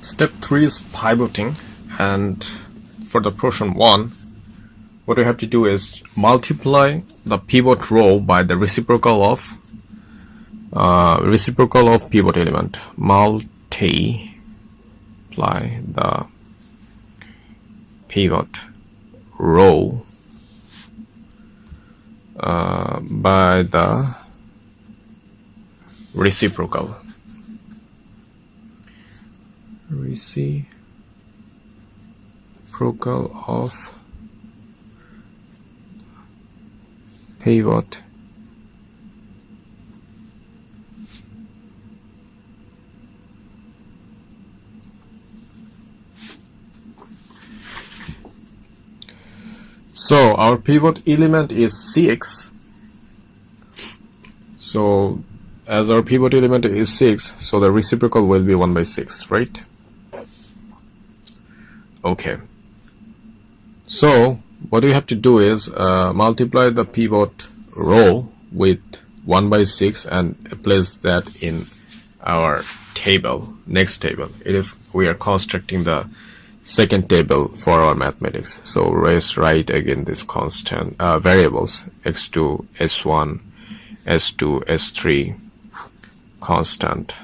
Step 3 is pivoting, and for the portion 1, what we have to do is multiply the pivot row by the reciprocal of pivot element. Multiply the pivot row by the reciprocal of pivot So our pivot element is 6. So as our pivot element is 6, so the reciprocal will be 1 by 6, right? Okay. So what we have to do is multiply the pivot row with 1 by 6 and place that in our table, next table. We are constructing the second table for our mathematics. So let's write again this constant variables x2, s1, s2, s3, constant,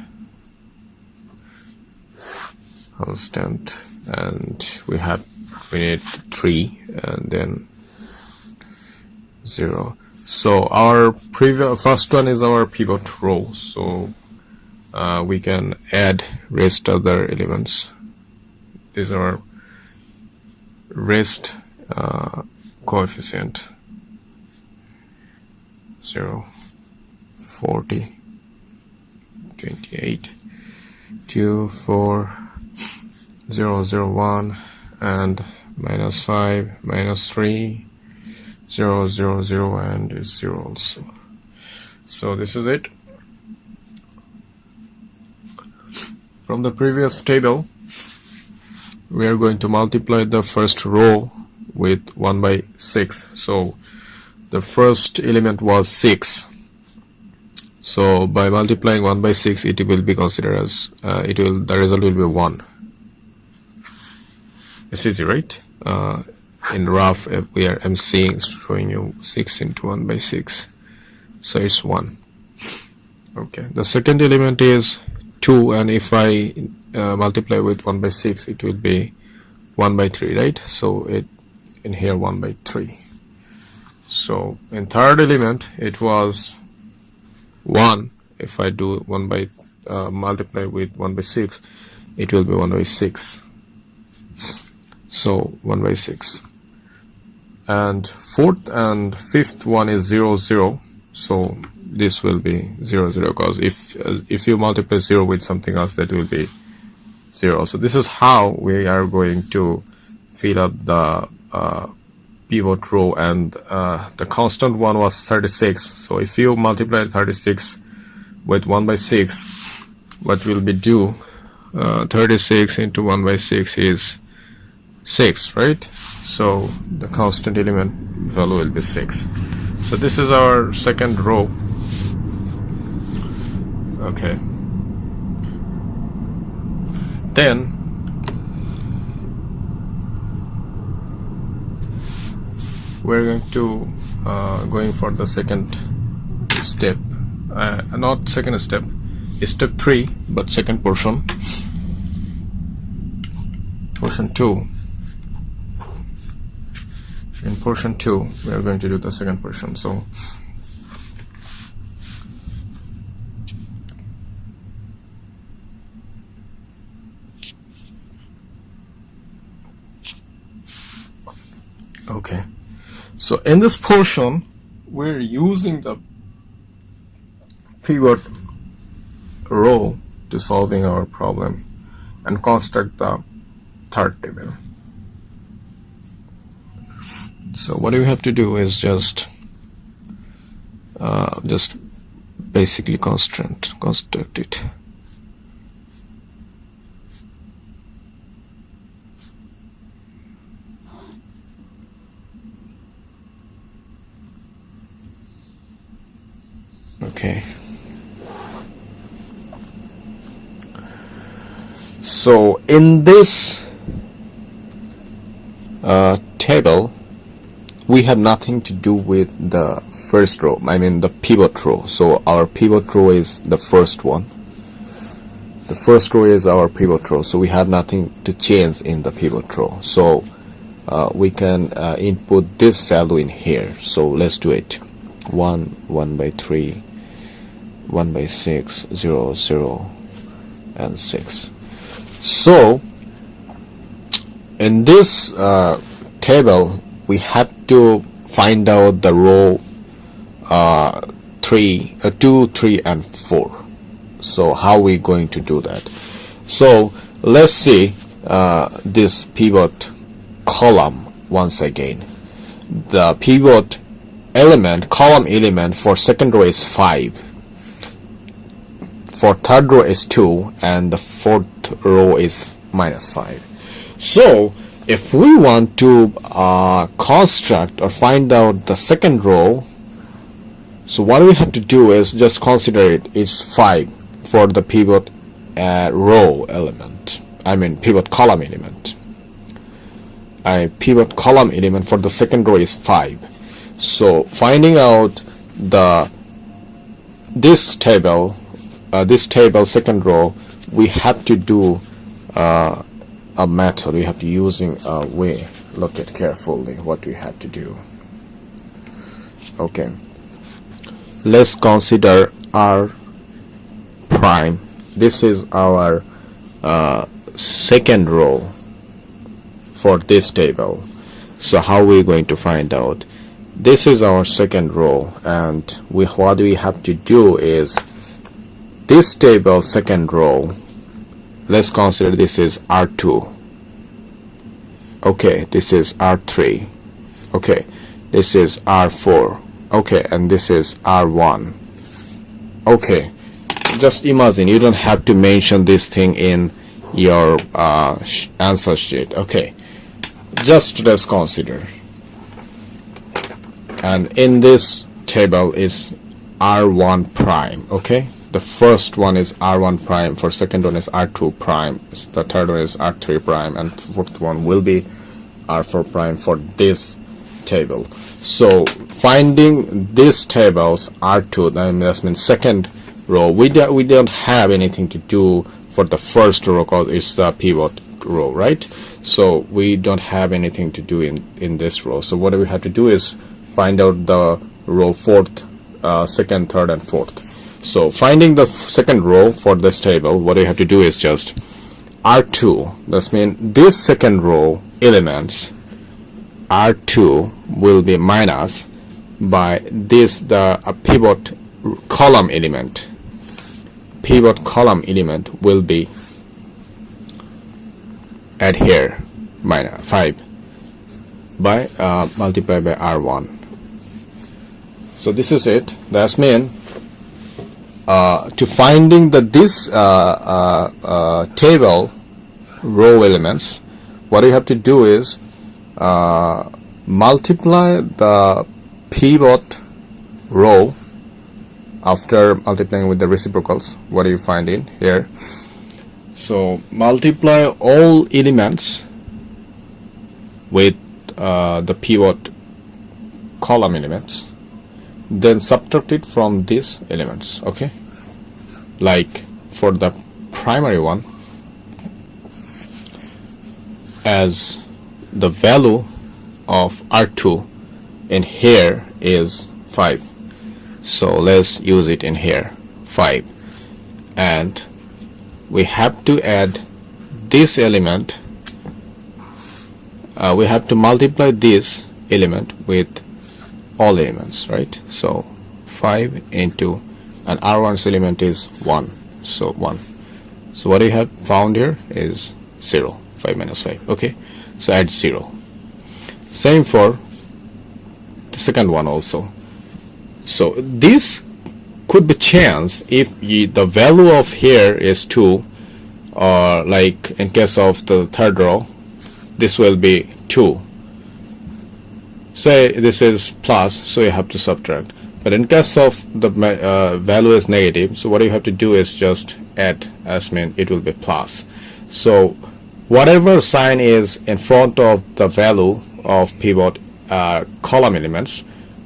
and we need 3 and then 0. So our first one is our pivot row, so we can add rest other elements. These are rest coefficient 0, 40, 28, 2, 4, 0, 0, 1, and -5, -3, 0, 0, 0, and 0 also. So this is it. From the previous table, we are going to multiply the first row with 1 by 6. So the first element was 6. So by multiplying 1 by 6, it will be considered as the result will be 1. It's easy, right? In rough, I'm showing you 6 into 1 by 6, so it's 1. Okay. The second element is 2, and if I multiply with 1 by 6, it will be 1 by 3, right? So in here 1 by 3. So in third element it was 1. If I do 1 by multiply with 1 by 6, it will be 1 by 6. So 1 by 6. And fourth and fifth one is 0, 0. So this will be 0, 0, because if you multiply 0 with something else, that will be 0. So this is how we are going to fill up the pivot row, and the constant one was 36. So if you multiply 36 with 1 by 6, what will be do? 36 into 1 by 6 is 6, right? So the constant element value will be 6. So this is our second row. Okay. Then we're going to going for the second step, not second step, it's step 3, but second portion 2. In portion 2 we are going to do the second portion. So okay, so in this portion we're using the pivot row to solving our problem and construct the third table. So what we have to do is just basically construct it. Okay. So in this table, we have nothing to do with the first row, I mean the pivot row. So our pivot row is the first one. The first row is our pivot row, so we have nothing to change in the pivot row. So we can input this value in here. So let's do it. 1 by 3, 1 by 6, 0, 0, and 6. So in this table, we have to find out the row 2, 3, and 4. So how are we going to do that? So let's see this pivot column once again. The pivot element, column element for second row is 5. For third row is 2, and the fourth row is -5. So if we want to construct or find out the second row, so what we have to do is just consider it's 5 for the pivot row element, I mean pivot column element. Pivot column element for the second row is 5. So finding out this table second row, we have to do a method. We have to using a way. Look at carefully what we have to do. Okay, let's consider R prime. This is our second row for this table. So how are we going to find out? This is our second row, and what we have to do is this table second row, let's consider this is R2. Okay, this is R3. Okay, this is R4. Okay, and this is R1. Okay, just imagine, you don't have to mention this thing in your answer sheet. Okay, just let's consider. And in this table is R1 prime. Okay, the first one is R1 prime, for second one is R2 prime, the third one is R3 prime, and fourth one will be R4 prime for this table. So finding these tables R2, that means second row, we don't have anything to do for the first row because it's the pivot row, right? So we don't have anything to do in this row. So what we have to do is find out the row fourth, second, third, and fourth. So finding the second row for this table, what we have to do is just R2. That means this second row elements R2 will be minus by this the pivot column element. Pivot column element will be add here minus 5 by multiply by R1. So this is it. That means to finding this table row elements, what you have to do is multiply the pivot row after multiplying with the reciprocals. What do you find in here? So multiply all elements with the pivot column elements, then subtract it from these elements. Okay, like for the primary one, as the value of R2 in here is 5, so let's use it in here 5, and we have to add this element, we have to multiply this element with all elements, right? So 5 into, and R1's element is 1, so 1. So what we have found here is 0, 5 minus 5. Okay, so add 0. Same for the second one also. So this could be changed if the value of here is 2, or like in case of the third row, this will be 2. Say this is plus, so you have to subtract. But in case of the value is negative, so what you have to do is just add, as mean it will be plus. So whatever sign is in front of the value of pivot column elements,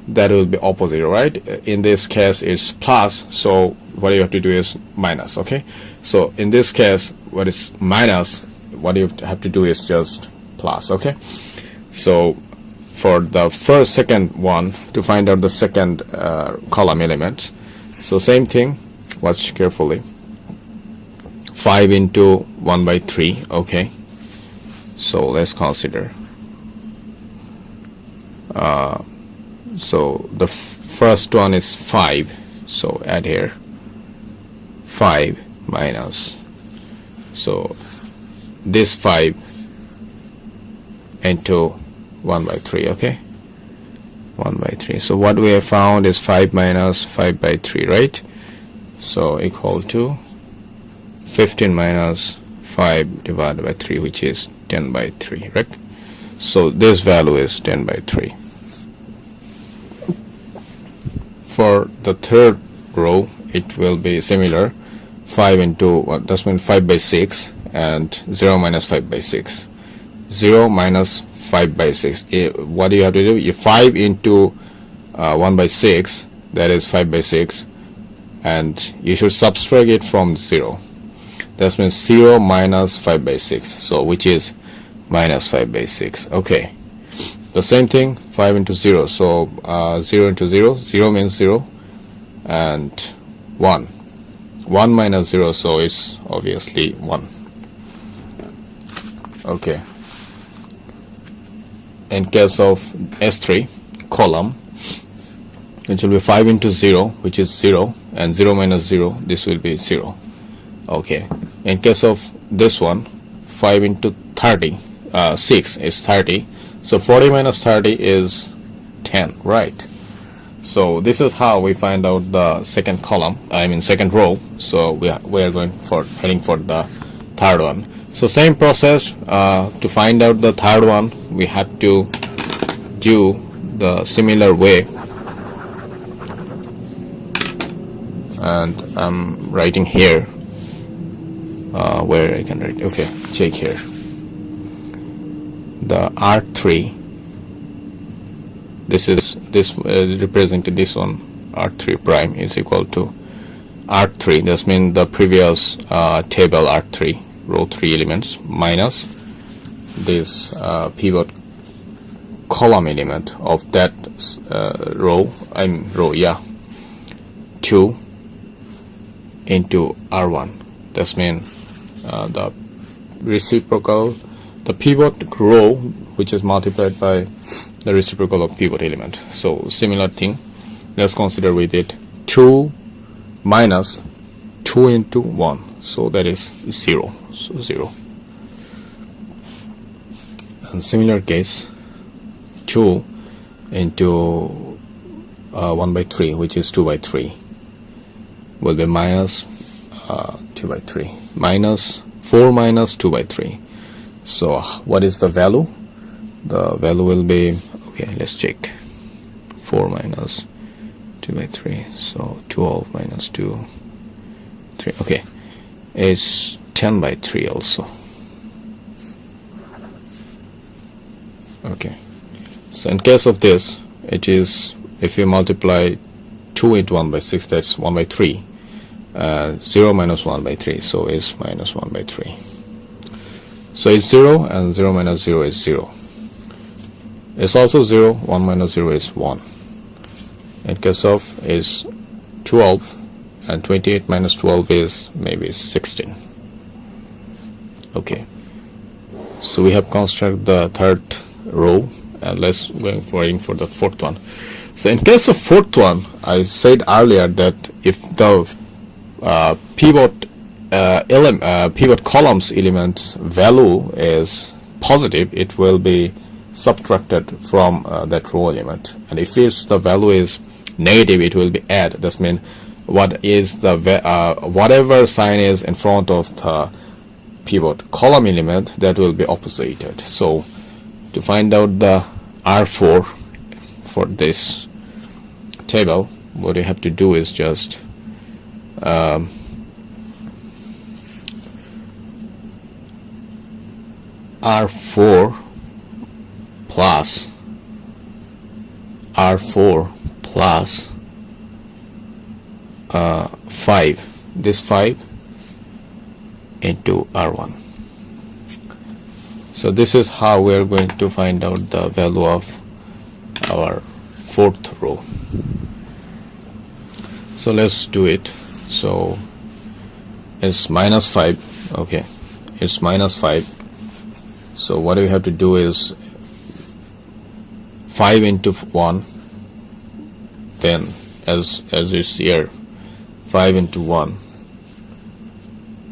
that will be opposite, right? In this case it's plus, so what you have to do is minus. Okay, so in this case what is minus, what you have to do is just plus. Okay, so for the second one, to find out the second column element, so same thing, watch carefully. 5 into 1 by 3. Okay, so let's consider. So the first one is 5, so add here 5 minus, so this 5 into 1 by 3. Okay, 1 by 3. So what we have found is 5 minus 5 by 3, right? So equal to 15 minus 5 divided by 3, which is 10 by 3, right? So this value is 10 by 3. For the third row, it will be similar. 5 into what? That's mean 5 by 6 and 0 minus 5 by 6. 0 minus 5 by 6. What do you have to do? You 5 into 1 by 6, that is 5 by 6, and you should subtract it from 0. That means 0 minus 5 by 6, so which is minus 5 by 6. Okay, the same thing, 5 into 0, so 0 into 0, 0 means 0, and 1 minus 0, so it's obviously 1. Okay, in case of S3 column, it will be 5 into 0, which is 0, and 0 minus 0, this will be 0. Okay, in case of this one, 5 into 30, 6 is 30, so 40 minus 30 is 10, right? So this is how we find out the second column, I mean second row. So we are heading for the third one. So same process, to find out the third one, we have to do the similar way, and I'm writing here where I can write. Okay, check here. The R3, this represented this one, R3 prime is equal to R3. That means the previous table R3, row 3 elements, minus this pivot column element of that row, 2 into R1. That means the reciprocal, the pivot row, which is multiplied by the reciprocal of pivot element. So similar thing, let's consider with it 2 minus 2 into 1, so that is 0, so 0. And similar case, 2 into 1 by 3, which is 2 by 3, will be minus 2 by 3, minus 4 minus 2 by 3. So what is the value? The value will be, okay, let's check. 4 minus 2 by 3, so 12 minus 2, 3. Okay, it's 10 by 3 also. Okay, so in case of this, it is, if you multiply 2 into 1 by 6, that's 1 by 3. 0 minus 1 by 3, so it's minus 1 by 3. So it's 0, and 0 minus 0 is 0. It's also 0, 1 minus 0 is 1. In case of is 12, and 28 minus 12 is maybe 16. Okay, so we have constructed the third row, and let's going for the fourth one. So in case of fourth one, I said earlier that if the pivot columns element value is positive, it will be subtracted from that row element, and if the value is negative, it will be add. That means what is the whatever sign is in front of the pivot column element, that will be opposited. So to find out the R4 for this table, what you have to do is just R4 plus 5, this 5 into R1. So this is how we are going to find out the value of our fourth row. So let's do it. So it's -5. Okay, it's -5. So what we have to do is 5 into 1, then as you see here, 5 into 1,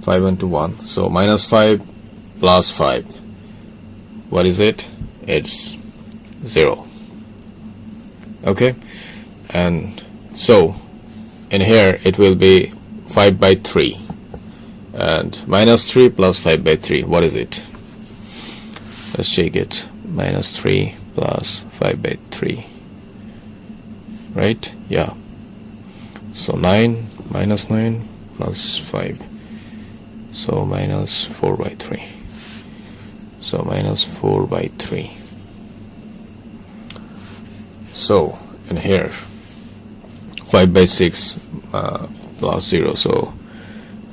5 into 1. So -5 plus 5, what is it? It's 0. Okay, and so in here it will be 5 by 3, and -3 plus 5 by 3, what is it? Let's check it. -3 plus 5 by 3, right? Yeah. So 9 minus 9 plus 5, so -4 by 3, so -4 by 3. So in here 5 by 6 plus 0, so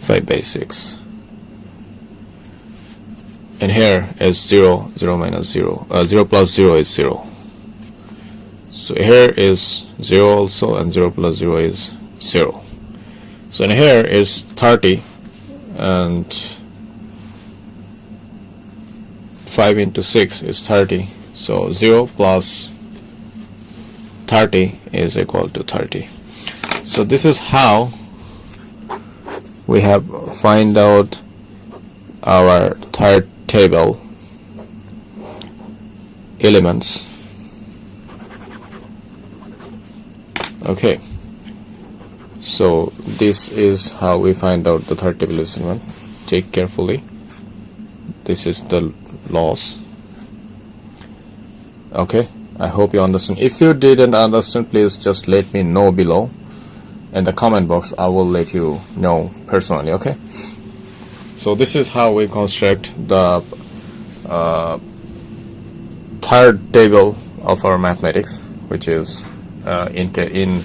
5 by 6. And here is 0, 0 minus 0, 0 plus 0 is 0. So here is 0 also, and 0 plus 0 is 0. So in here is 30, and 5 into 6 is 30. So 0 plus 30 is equal to 30. So this is how we have find out our third table elements. Okay, so this is how we find out the third table element. Check carefully. This is the loss. Okay, I hope you understand. If you didn't understand, please just let me know below in the comment box. I will let you know personally. Okay, so this is how we construct the third table of our mathematics, which is in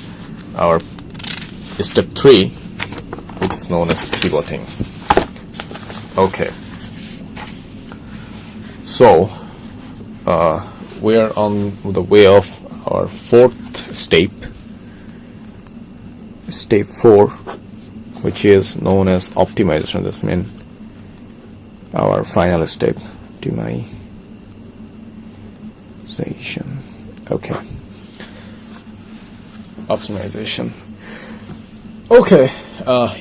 our step 3, which is known as pivoting. Okay, so we are on the way of our fourth step, step 4, which is known as optimization. That means our final step, optimization. Okay, optimization. Okay,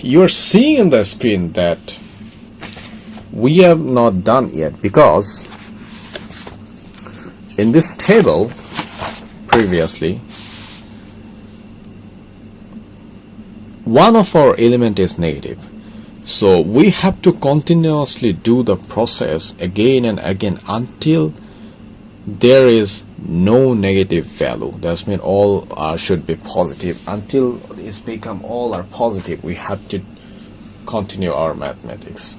you're seeing in the screen that we have not done yet, because in this table previously one of our element is negative, so we have to continuously do the process again and again until there is no negative value. That means all should be positive. Until it's become all are positive, we have to continue our mathematics.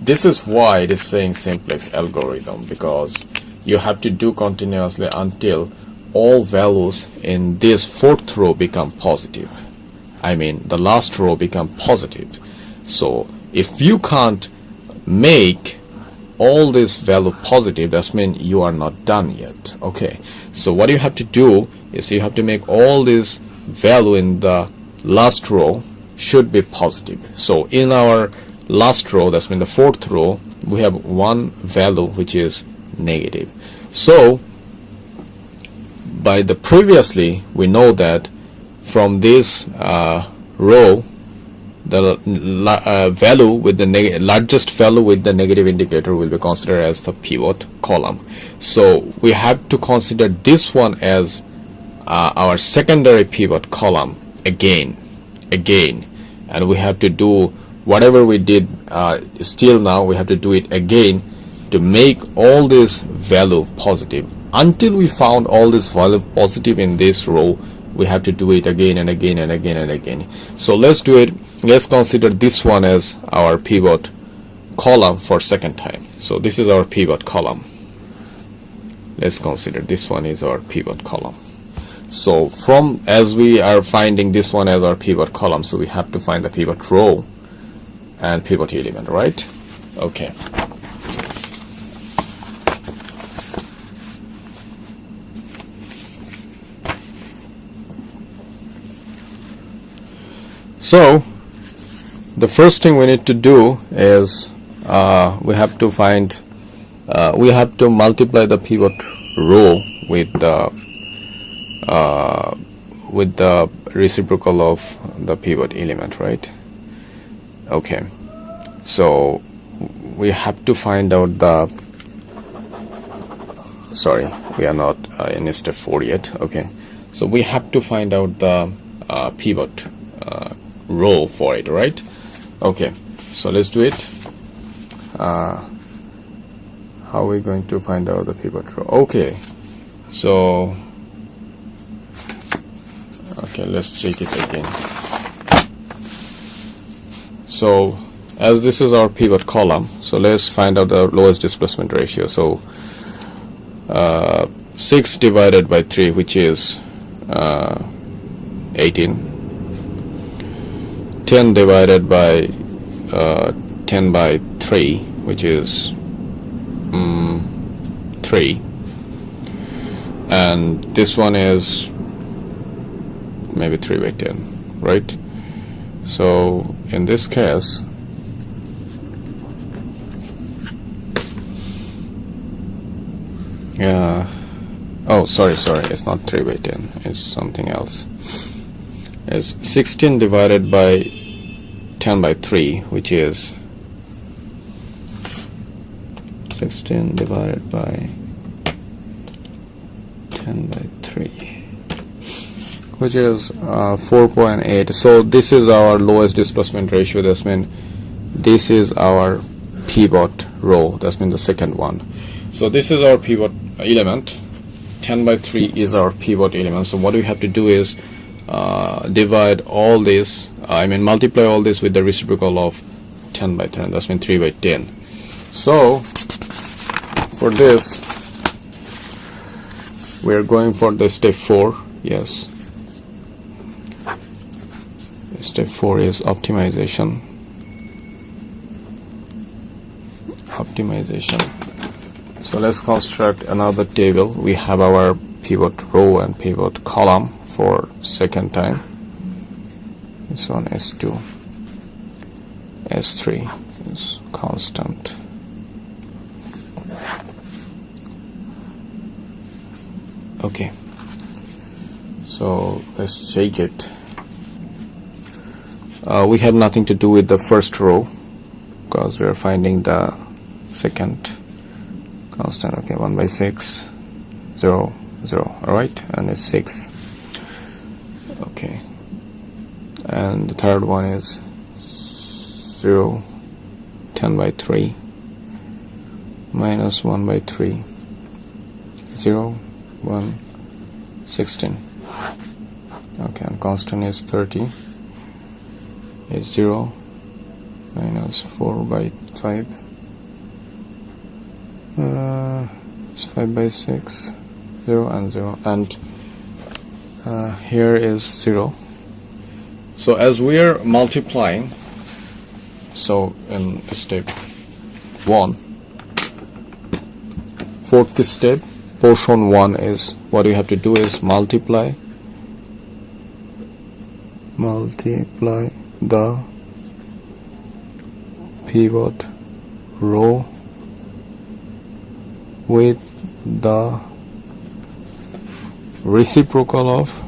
This is why it is saying simplex algorithm, because you have to do continuously until all values in this fourth row become positive. I mean the last row become positive. So if you can't make all this value positive, that means you are not done yet. Okay, so what you have to do is you have to make all this value in the last row should be positive. So in our last row, that's mean the fourth row, we have one value which is negative. So by the previously we know that from this row, the value with the largest value with the negative indicator will be considered as the pivot column. So we have to consider this one as our secondary pivot column again, and we have to do whatever we did still now we have to do it again to make all this value positive. Until we found all this value positive in this row, we have to do it again and again and again and again. So let's do it. Let's consider this one as our pivot column for second time. So this is our pivot column. Let's consider this one is our pivot column. So from, as we are finding this one as our pivot column, so we have to find the pivot row and pivot element, right? Okay. So the first thing we need to do is we have to find we have to multiply the pivot row with the reciprocal of the pivot element, right? Okay, so we have to find out the, sorry, we are not in step 4 yet. Okay, so we have to find out the pivot row for it, right? Okay, so let's do it. How are we going to find out the pivot row? Okay, so okay, let's check it again. So as this is our pivot column, so let's find out the lowest displacement ratio. So 6 divided by 3, which is 18. 10 divided by 10 by 3, which is 3, and this one is maybe 3 by 10, right? So in this case, oh sorry, it's not 3 by 10, it's something else. It's 16 divided by 10 by 3, which is 16 divided by 10 by 3, which is 4.8. So this is our lowest displacement ratio. That means this is our pivot row. That means the second one. So this is our pivot element. 10 by 3 is our pivot element. So what we have to do is divide all this, multiply all this with the reciprocal of 10 by 10. That means 3 by 10. So for this, we are going for the step 4. Yes, step 4 is optimization. So let's construct another table. We have our pivot row and pivot column for second time. This one S2, S3 is constant. Okay, so let's check it. We have nothing to do with the first row because we are finding the second constant. Okay, 1 by 6, 0, 0. Alright, and it's 6. Okay, and the third one is 0, 10 by 3, minus 1 by 3, 0, 1, 16. Okay, and constant is 30. Is 0, minus 4 by 5. It's 5 by 6, 0 and 0, and here is 0. So as we are multiplying, so in step 1, fourth step, portion 1 is what we have to do is multiply the pivot row with the reciprocal of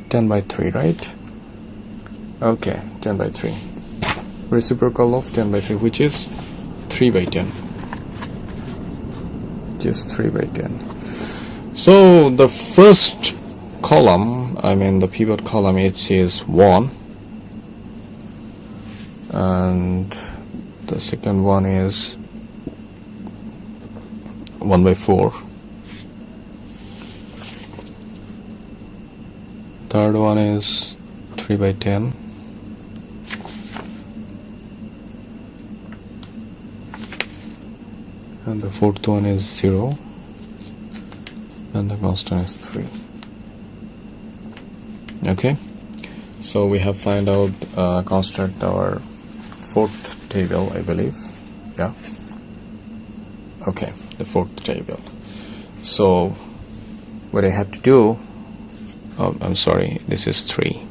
10 by 3, right? Okay, 10 by 3. Reciprocal of 10 by 3, which is 3 by 10. Just 3 by 10. So the first column, the pivot column, it is 1, and the second one is 1 by 4. Third one is 3 3 by 10, and the fourth one is 0, and the constant is 3. Okay, so we have find out construct our fourth table, I believe. Yeah, okay, the fourth table. So what I have to do, oh, I'm sorry, this is 3.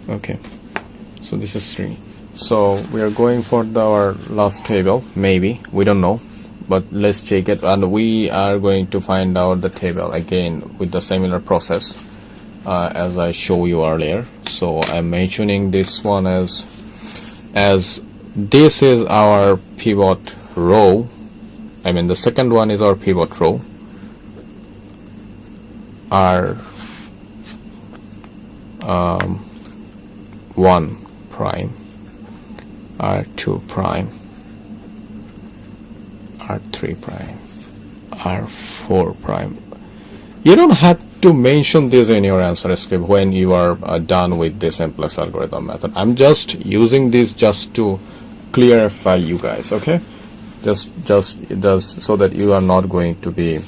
Okay, so this is 3. So we are going for our last table, maybe, we don't know, but let's check it, and we are going to find out the table again with the similar process as I show you earlier. So I'm mentioning this one as this is our pivot row. I mean the second one is our pivot row, R1 prime, R2 prime, R3 prime, R4 prime. You don't have to mention this in your answer script when you are done with this Simplex algorithm method. I'm just using this just to clarify you guys, okay? Just it does so that you are not going to be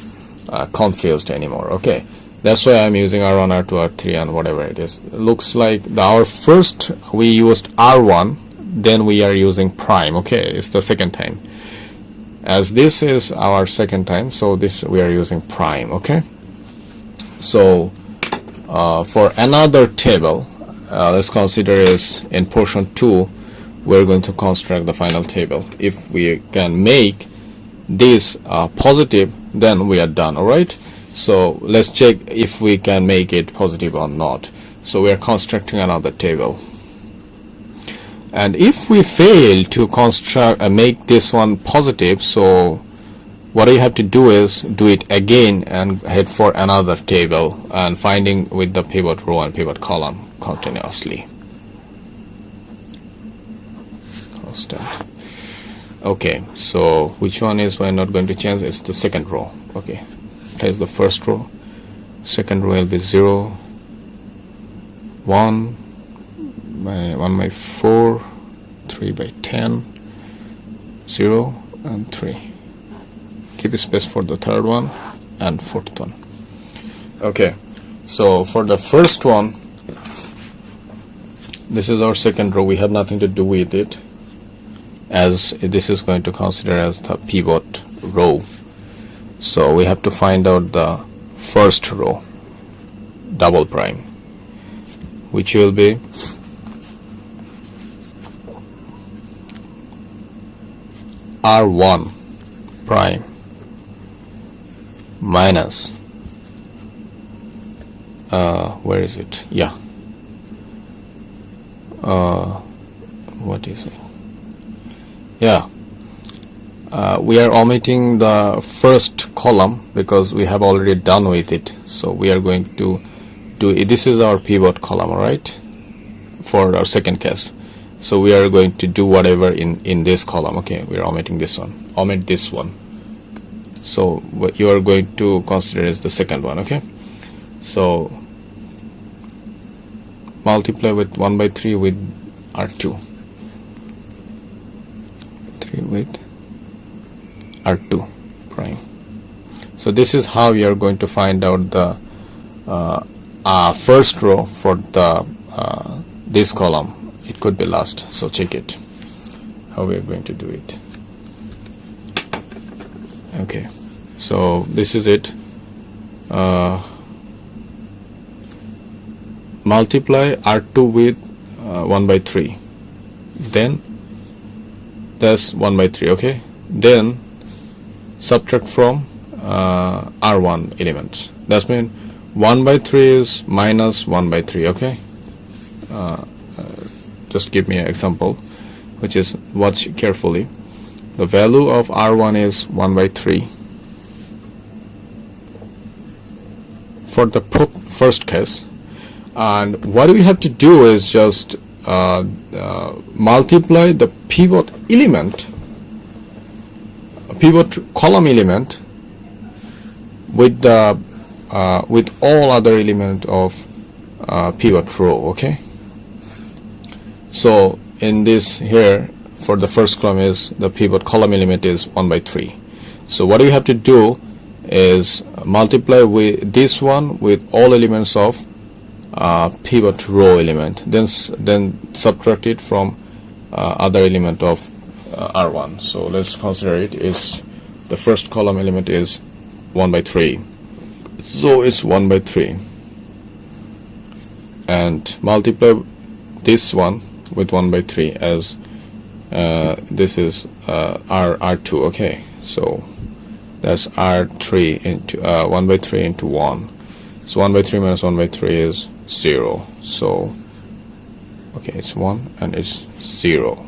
confused anymore, okay? That's why I'm using R1, R2, R3, and whatever it is. It looks like our first we used R1, then we are using prime, okay? It's the second time. As this is our second time, so this we are using prime, okay? So for another table, let's consider is in portion 2, we're going to construct the final table. If we can make this positive, then we are done. All right, so let's check if we can make it positive or not. So we are constructing another table, and if we fail to construct make this one positive, so what you have to do is do it again and head for another table and finding with the pivot row and pivot column continuously. Constant. Okay, so which one is we're not going to change? It's the second row. Okay, that is the first row. Second row will be 0, 1 by 4, 3 by 10, 0, and 3. Keep space for the third one and fourth one. Okay, so for the first one, this is our second row. We have nothing to do with it, as this is going to consider as the pivot row. So we have to find out the first row, double prime, which will be R1 prime minus where is it? Yeah, what is it? Yeah, we are omitting the first column because we have already done with it. So we are going to do it. This is our pivot column, all right, for our second case. So we are going to do whatever in this column. Okay, we are omitting this one, omit this one. So what you are going to consider is the second one. Okay, so multiply with 1 by 3 with R2, 3 with R2 prime. So this is how you are going to find out the first row for the this column. It could be last, so check it how we are going to do it. Okay, so this is it. Multiply R2 with 1 by 3, then that's 1 by 3. Okay, then subtract from R1 elements. That means 1 by 3 is minus 1 by 3. Okay, just give me an example, which is watch carefully. The value of R1 is 1 by 3 for the first case, and what we have to do is just multiply the pivot element, pivot column element, with the with all other element of pivot row. Okay, so in this here, for the first column is the pivot column element is 1 by 3. So what you have to do is multiply with this one with all elements of pivot row element, then subtract it from other element of R1. So let's consider it is the first column element is 1 by 3, so it's 1 by 3, and multiply this one with 1 by 3 as this is R2. Okay, so that's R3 into 1 by 3 into 1. So 1 by 3 minus 1 by 3 is 0. So okay, it's 1 and it's 0.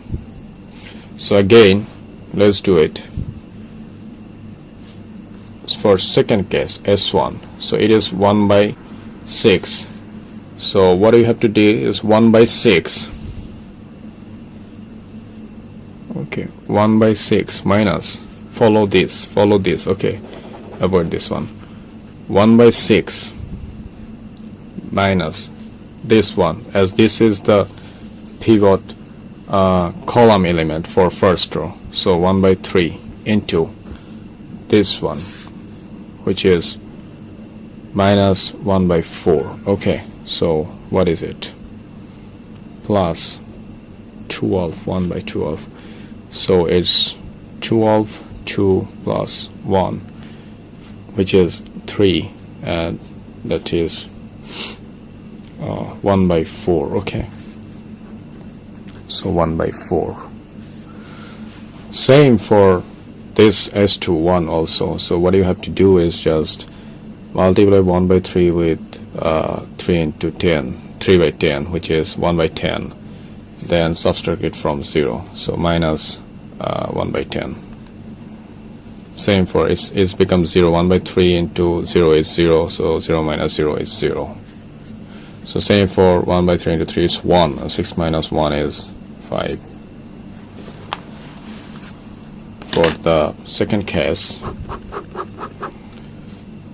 So again, let's do it for second case, S1. So it is 1 by 6. So what you have to do is 1 by 6. Okay, 1 by 6 minus, follow this, okay, avoid this one. 1 by 6 minus this one, as this is the pivot column element for first row. So 1 by 3 into this one, which is minus 1 by 4. Okay, so what is it? Plus 12, 1 by 12. So it's 12, 2 plus 1, which is 3, and that is 1 by 4. Okay, so 1 by 4. Same for this S2 1 also. So what you have to do is just multiply 1 by 3 with 3 into 10, 3 by 10, which is 1 by 10, then subtract it from 0, so minus 1 by 10. Same for it's becomes 0. 1 by 3 into 0 is 0, so 0 minus 0 is 0. So same for 1 by 3 into 3 is 1, and 6 minus 1 is 5. For the second case,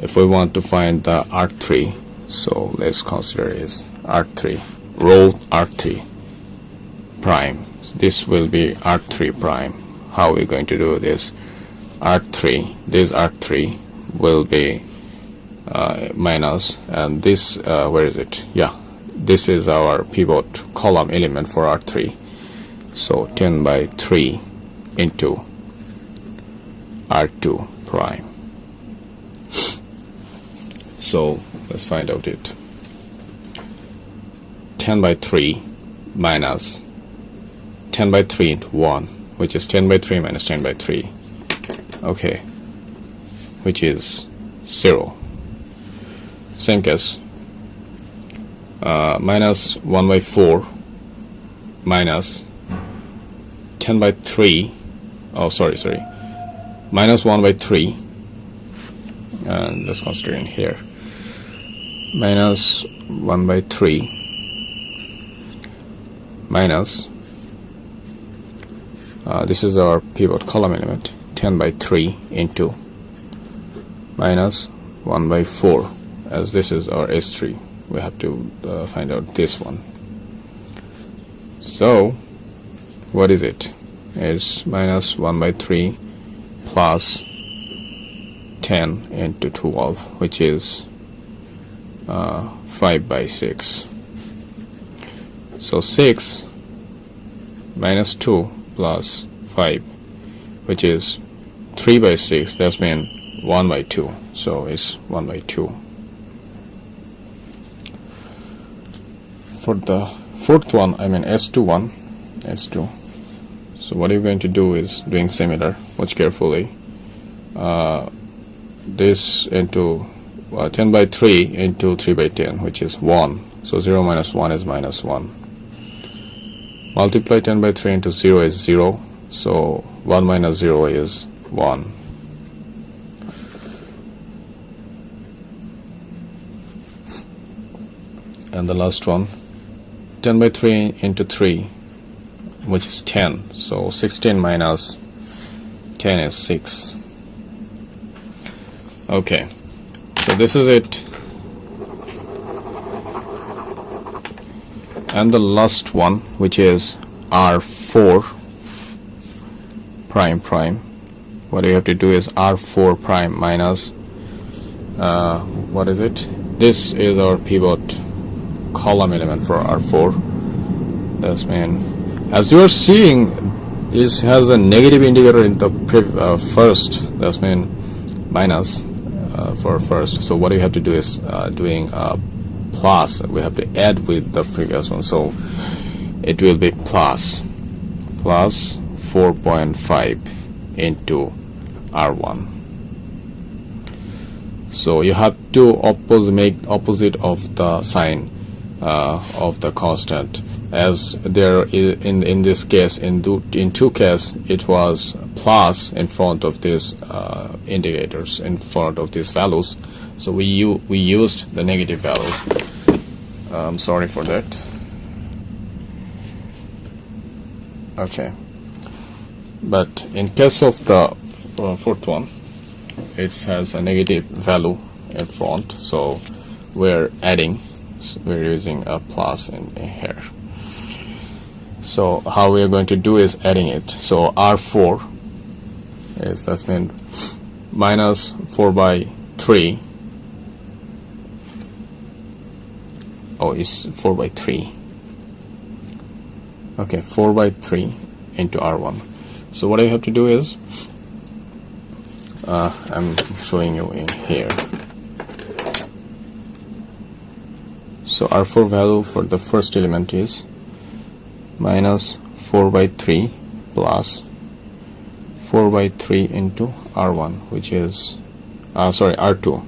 if we want to find the R3, so let's consider is R3, row R3 prime. This will be R3 prime. How are we going to do this? R3, this R3 will be minus, and this where is it? Yeah, this is our pivot column element for R3. So 10 by 3 into R2 prime. So let's find out it. 10 by 3 minus 10 by 3 into 1, which is 10 by 3 minus 10 by 3. Okay, which is 0. Same case, minus 1 by 4 minus 10 by 3, oh sorry, minus 1 by 3, and let's consider in here, minus 1 by 3 minus, this is our pivot column element, 10 by 3 into minus 1 by 4, as this is our S3. We have to find out this one. So what is it? It's minus 1 by 3 plus 10 into 12, which is 5 by 6. So 6 minus 2 plus 5, which is 3 by 6. That's mean 1 by 2. So it's 1 by 2. For the fourth one, I mean S2 S2. So what you're going to do is doing similar. Watch carefully. This into 10 by 3 into 3 by 10, which is 1. So 0 minus 1 is minus 1. Multiply 10 by 3 into 0 is 0. So 1 minus 0 is 1. And the last one, 10 by 3 into 3, which is 10. So 16 minus 10 is 6. Okay, so this is it. and the last one, which is R4 prime prime. What you have to do is R4 prime minus what is it? This is our pivot column element for R4. That's mean, as you are seeing, this has a negative indicator in the first. That's mean minus for first. So what you have to do is doing plus. We have to add with the previous one. So it will be plus 4.5 into R1. So you have to make opposite of the sign of the constant, as there is in this case, in two cases it was plus in front of these indicators, in front of these values. So we used the negative values. I'm sorry for that. Okay, but in case of the fourth one, it has a negative value in front, so we're adding, so we're using a plus in here. So how we are going to do is adding it. So R4 is, that's mean minus 4 by 3. Oh, it's 4 by 3. Okay, 4 by 3 into R1. So what I have to do is, I'm showing you in here. So R4 value for the first element is minus 4 by 3 plus 4 by 3 into R1, which is sorry, R2.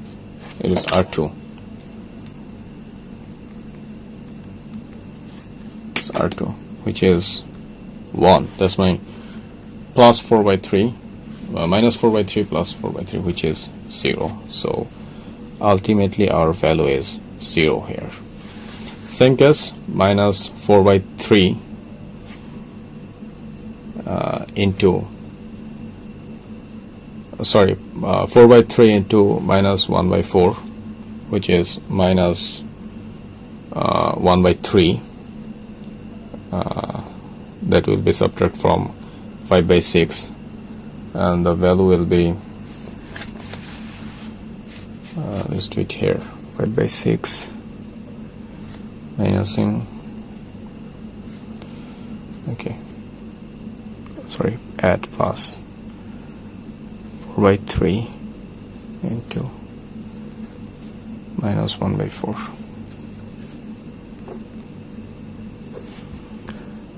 It is R2. It's R2, which is 1. That's my plus 4 by 3, minus 4 by 3 plus 4 by 3, which is 0. So ultimately our value is 0 here. Same case, minus 4 by 3 into 4 by 3 into minus 1 by 4, which is minus 1 by 3. That will be subtract from 5 by 6, and the value will be let's do it here, 5 by 6 minusing, okay, sorry, add plus 4 by 3 into minus 1 by 4.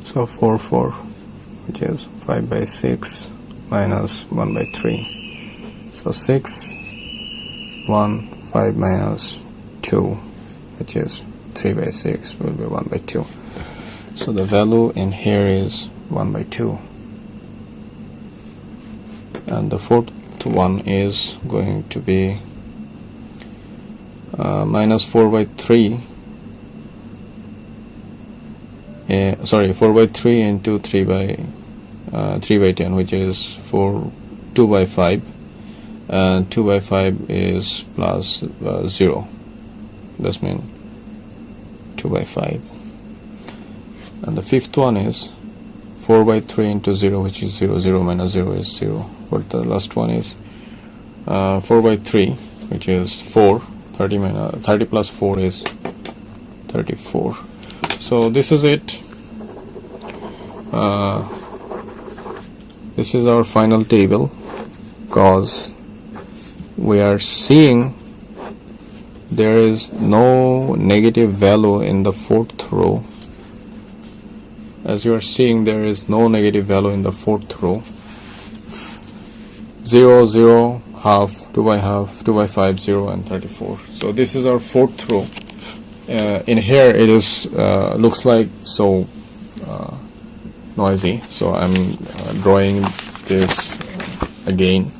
So 4, which is 5 by 6 minus 1 by 3. So 6, 1, 5 minus 2, which is 3 by 6, will be 1 by 2. So the value in here is 1 by 2. And the fourth one is going to be minus 4 by 3. 4 by 3 into 3 by 10, which is 2 by 5, and 2 by 5 is plus 0. That's mean 2 by 5. And the fifth one is 4 by 3 into 0, which is 0. 0 minus 0 is 0. But the last one is 4 by 3, which is 4. 30 plus 4 is 34. So this is it. This is our final table, because we are seeing there is no negative value in the fourth row. As you are seeing, there is no negative value in the fourth row. 0, 0, half, 2 by half, 2 by 5, 0, and 34. So this is our fourth row. In here it is looks like so noisy, so I'm drawing this again.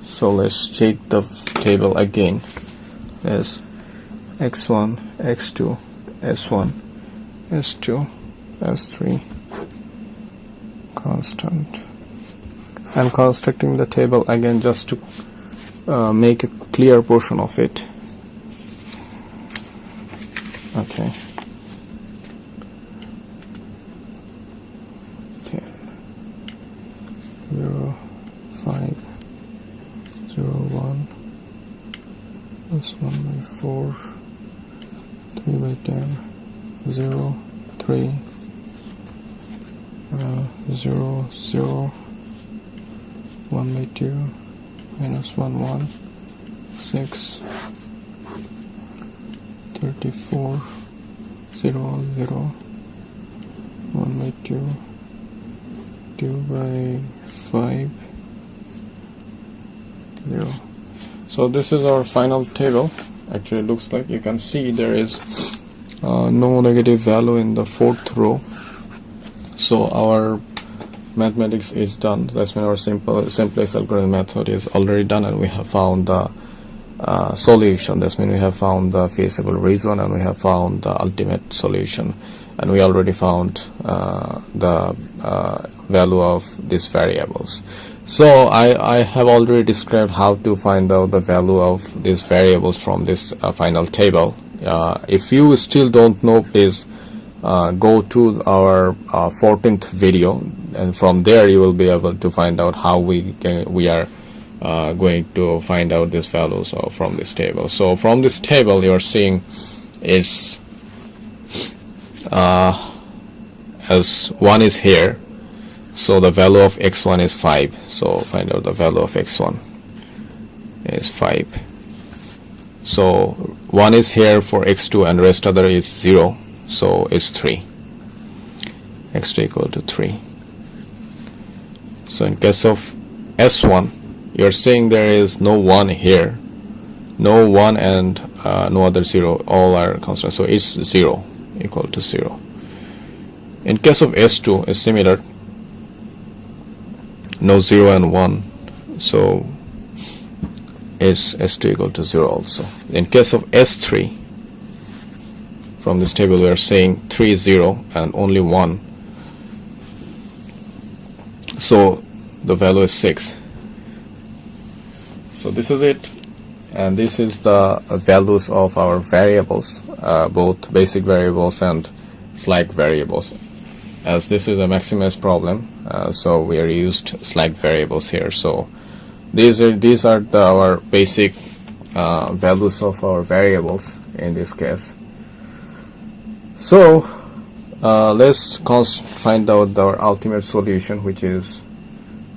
So let's check the table again. As x1, x2, s1, s2, s3, constant. I'm constructing the table again just to make a clear portion of it. Okay. 10, 0, 5, 0, 1, plus 1 by 4, 3 by 10, 0, 3, 0, 0, 1 by 2, minus 1, 1, 6, 34, 0, 0, 1 by 2, 2 by 5, 0. So this is our final table. Actually, it looks like you can see there is no negative value in the fourth row. So our mathematics is done. That's when our simplex algorithm method is already done, and we have found the solution. That's when we have found the feasible reason, and we have found the ultimate solution, and we already found the value of these variables. So I have already described how to find out the value of these variables from this final table. If you still don't know, please go to our 14th video, and from there you will be able to find out how we are going to find out these values from this table. So from this table you are seeing is as 1 is here, so the value of x1 is 5. So find out the value of x1 is 5. So 1 is here for x2 and rest other is 0, so it's 3. x2 equal to 3. So in case of s1, you're seeing there is no 1 here, no 1 and no other 0, all are constant, so it's 0, equal to 0. In case of s2, it's similar, no 0 and 1, so it's s2 equal to 0 also. In case of s3, from this table we are saying 3 is 0 and only 1, so the value is 6. So this is it, and this is the values of our variables, both basic variables and slack variables. As this is a maximalist problem, so we are used slack variables here. So these are our basic values of our variables in this case. So let's find out our ultimate solution, which is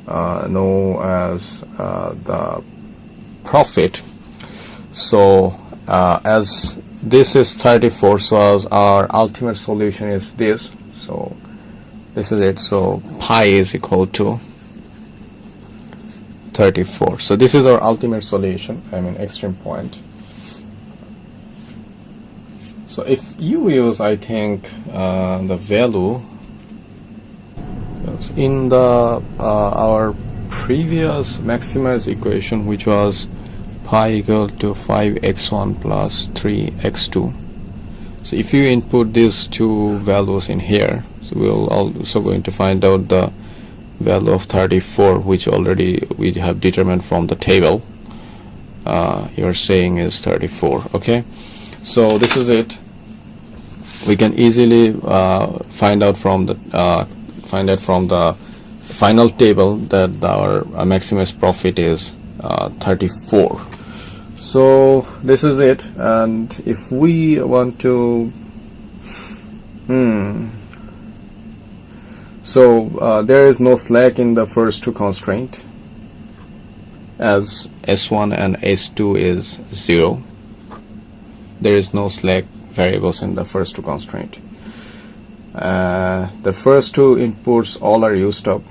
known as the profit. So as this is 34, so as our ultimate solution is this, so this is it. So pi is equal to 34. So this is our ultimate solution, I mean extreme point. So if you use, I think, the value in the our previous maximized equation, which was pi equal to 5x1 plus 3x2. So if you input these two values in here, so we'll also going to find out the value of 34, which already we have determined from the table. You're saying is 34. Okay, so this is it. We can easily find out from the final table that our maximus profit is 34. So this is it, and if we want to so there is no slack in the first two constraint, as s1 and s2 is 0. There is no slack variables in the first two constraint. The first two inputs all are used up,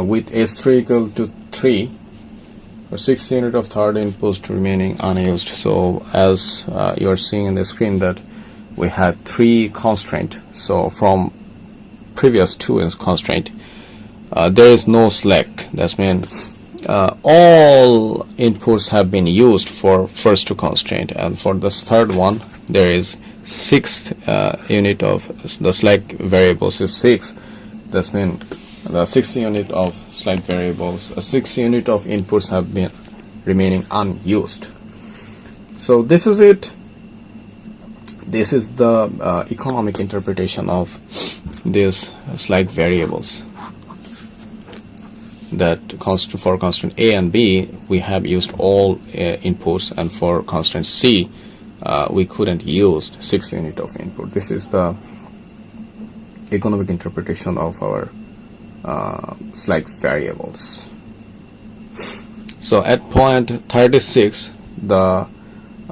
with s3 equal to 3 for 6 unit of third inputs remaining unused. So as you are seeing in the screen that we had 3 constraint. So from previous 2 constraint, there is no slack. That means all inputs have been used for first 2 constraint, and for this third one there is 6th unit of the slack variables is 6. That means the 6th unit of slack variables, 6th unit of inputs have been remaining unused. So this is it. This is the economic interpretation of these slide variables, that for constant a and b we have used all inputs, and for constant c we couldn't use 6 unit of input. This is the economic interpretation of our slide variables. So at point 36 the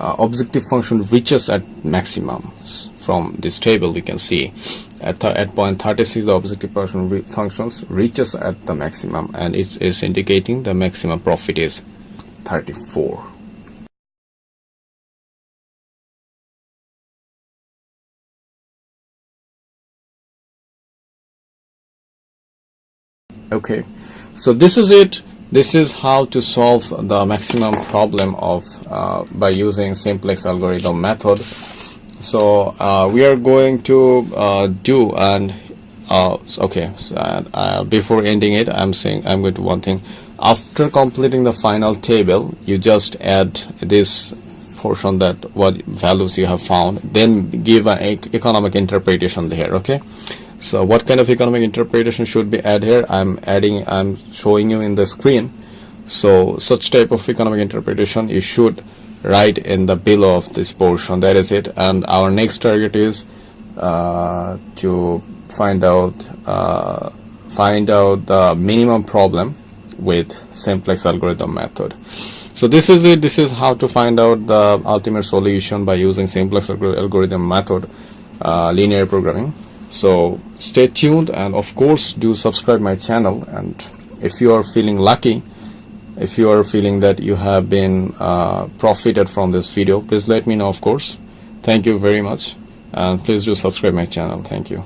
objective function reaches at maximum. From this table we can see at point 36 the objective functions reaches at the maximum, and it is indicating the maximum profit is 34. Okay, so this is it. This is how to solve the maximum problem of by using simplex algorithm method. So we are going to do, and okay, so, before ending it, I'm going to one thing. After completing the final table, you just add this portion, that what values you have found, then give an economic interpretation there. Okay, so what kind of economic interpretation should be added here? I'm showing you in the screen. So such type of economic interpretation you should write in the below of this portion. That is it. And our next target is to find out the minimum problem with simplex algorithm method. So this is it. This is how to find out the ultimate solution by using simplex algorithm method, linear programming. So stay tuned, and of course do subscribe my channel. And if you are feeling lucky, if you are feeling that you have been profited from this video, please let me know, of course. Thank you very much, and please do subscribe my channel. Thank you.